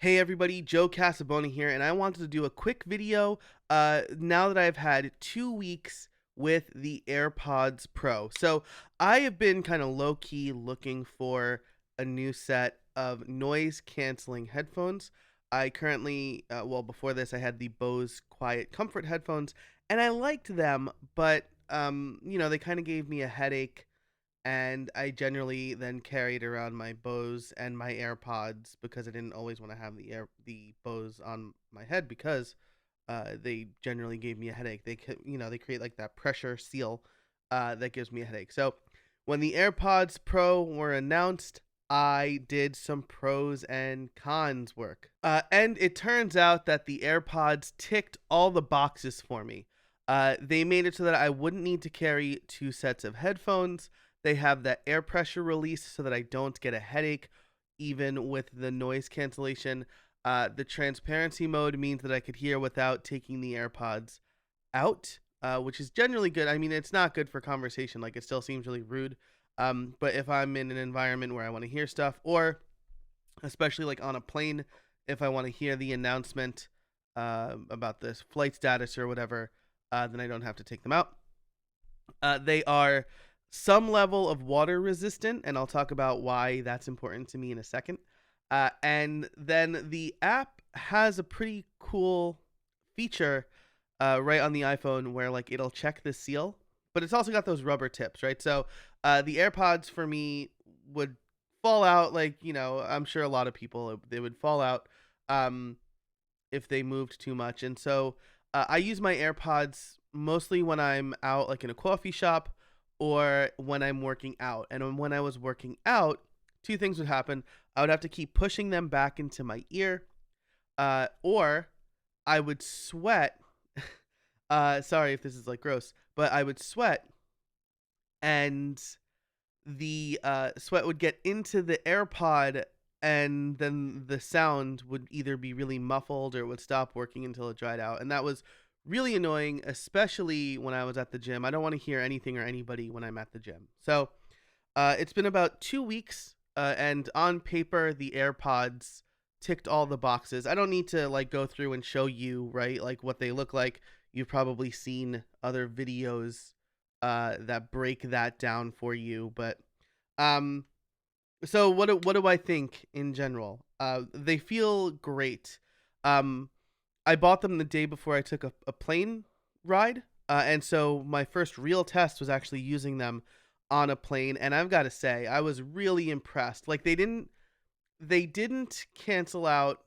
Hey everybody, Joe Casabona here, and I wanted to do a quick video now that I've had 2 weeks with the AirPods Pro. So I have been kind of low key looking for a new set of noise canceling headphones. I currently, well, before this, I had the Bose Quiet Comfort headphones, and I liked them, but they kind of gave me a headache, and I generally then carried around my Bose and my AirPods because I didn't always want to have the Bose on my head because they generally gave me a headache. They create like that pressure seal that gives me a headache. So when the AirPods Pro were announced, I did some pros and cons work, and it turns out that the AirPods ticked all the boxes for me. They made it so that I wouldn't need to carry two sets of headphones. They have that air pressure release so that I don't get a headache, even with the noise cancellation. The transparency mode means that I could hear without taking the AirPods out, which is generally good. I mean, it's not good for conversation. Like, it still seems really rude. But if I'm in an environment where I want to hear stuff, or especially like on a plane, if I want to hear the announcement about this flight status or whatever, then I don't have to take them out. They are some level of water resistant, and I'll talk about why that's important to me in a second. And then the app has a pretty cool feature right on the iPhone where like it'll check the seal, but it's also got those rubber tips, right? So the AirPods for me would fall out, like, I'm sure a lot of people, they would fall out um, if they moved too much. And so I use my AirPods mostly when I'm out, like in a coffee shop, or when I'm working out. And when I was working out, two things would happen. I would have to keep pushing them back into my ear, or I would sweat. Sorry if this is like gross, but I would sweat, and the sweat would get into the AirPod, and then the sound would either be really muffled or it would stop working until it dried out. And that was really annoying, especially when I was at the gym. I don't want to hear anything or anybody when I'm at the gym. So it's been about 2 weeks, and on paper, the AirPods ticked all the boxes. I don't need to like go through and show you, right, like what they look like. You've probably seen other videos that break that down for you. But um, so what do I think in general? They feel great. Um, I bought them the day before I took a plane ride, and so my first real test was actually using them on a plane. And I've got to say, I was really impressed. Like they didn't cancel out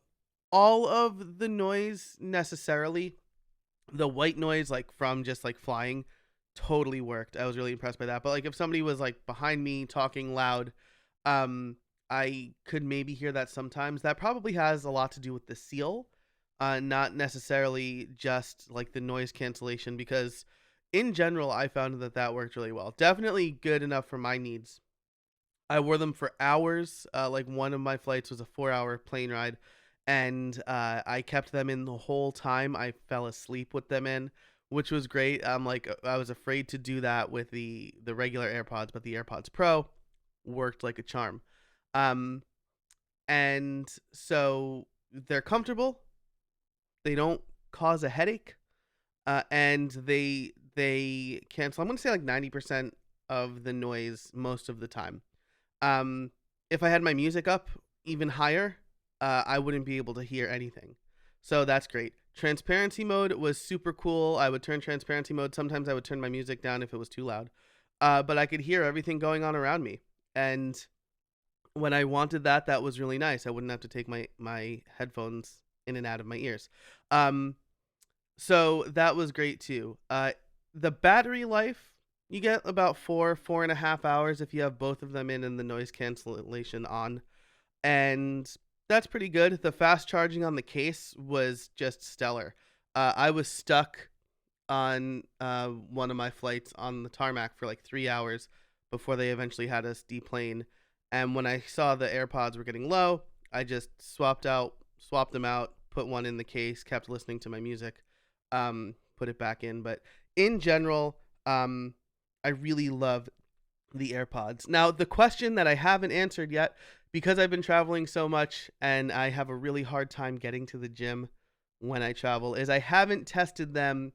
all of the noise necessarily. The white noise, like from just like flying, totally worked. I was really impressed by that. But like if somebody was like behind me talking loud, um, I could maybe hear that sometimes. That probably has a lot to do with the seal, not necessarily just like the noise cancellation. Because in general, I found that that worked really well. Definitely good enough for my needs. I wore them for hours. Like one of my flights was a 4-hour plane ride, and I kept them in the whole time. I fell asleep with them in, which was great. I was afraid to do that with the regular AirPods, but the AirPods Pro worked like a charm. Um, and so they're comfortable. They don't cause a headache, and they cancel. I'm gonna say like 90% of the noise most of the time. Um, if I had my music up even higher, I wouldn't be able to hear anything. So that's great. Transparency mode was super cool. I would turn transparency mode. Sometimes I would turn my music down if it was too loud. But I could hear everything going on around me. And when I wanted that, that was really nice. I wouldn't have to take my headphones in and out of my ears. Um, so that was great too. The battery life, you get about 4.5 hours if you have both of them in and the noise cancellation on, and that's pretty good. The fast charging on the case was just stellar. I was stuck on one of my flights on the tarmac for like 3 hours before they eventually had us deplane. And when I saw the AirPods were getting low, I just swapped them out, put one in the case, kept listening to my music, put it back in. But in general, I really love the AirPods. Now, the question that I haven't answered yet, because I've been traveling so much and I have a really hard time getting to the gym when I travel, is I haven't tested them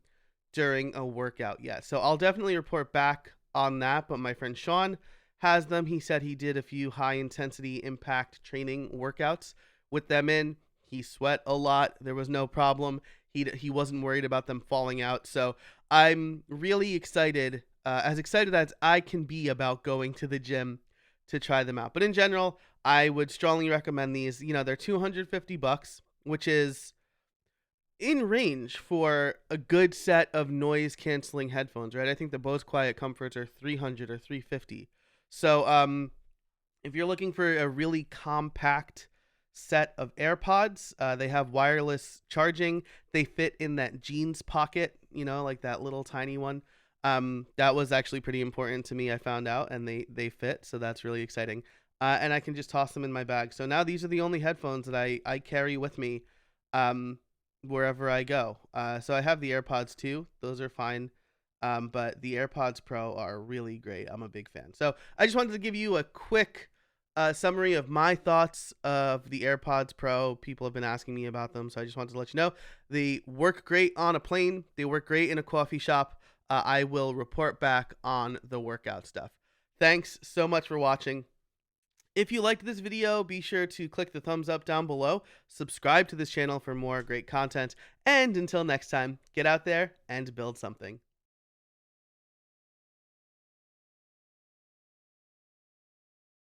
during a workout yet. So I'll definitely report back on that. But my friend Sean has them. He said he did a few high intensity impact training workouts with them in. He sweat a lot. There was no problem. He wasn't worried about them falling out. So I'm really excited, as excited as I can be about going to the gym to try them out. But in general, I would strongly recommend these. You know, they're $250, which is in range for a good set of noise canceling headphones, right? I think the Bose Quiet Comforts are 300 or 350. So, if you're looking for a really compact set of AirPods, they have wireless charging. They fit in that jeans pocket, you know, like that little tiny one. That was actually pretty important to me, I found out, and they fit, so that's really exciting. And I can just toss them in my bag. So now these are the only headphones that I carry with me um, wherever I go. So I have the AirPods too; those are fine. But the AirPods Pro are really great. I'm a big fan. So I just wanted to give you a quick summary of my thoughts of the AirPods Pro. People have been asking me about them, so I just wanted to let you know they work great on a plane. They work great in a coffee shop. I will report back on the workout stuff. Thanks so much for watching. If you liked this video, be sure to click the thumbs up down below, subscribe to this channel for more great content, and until next time, get out there and build something.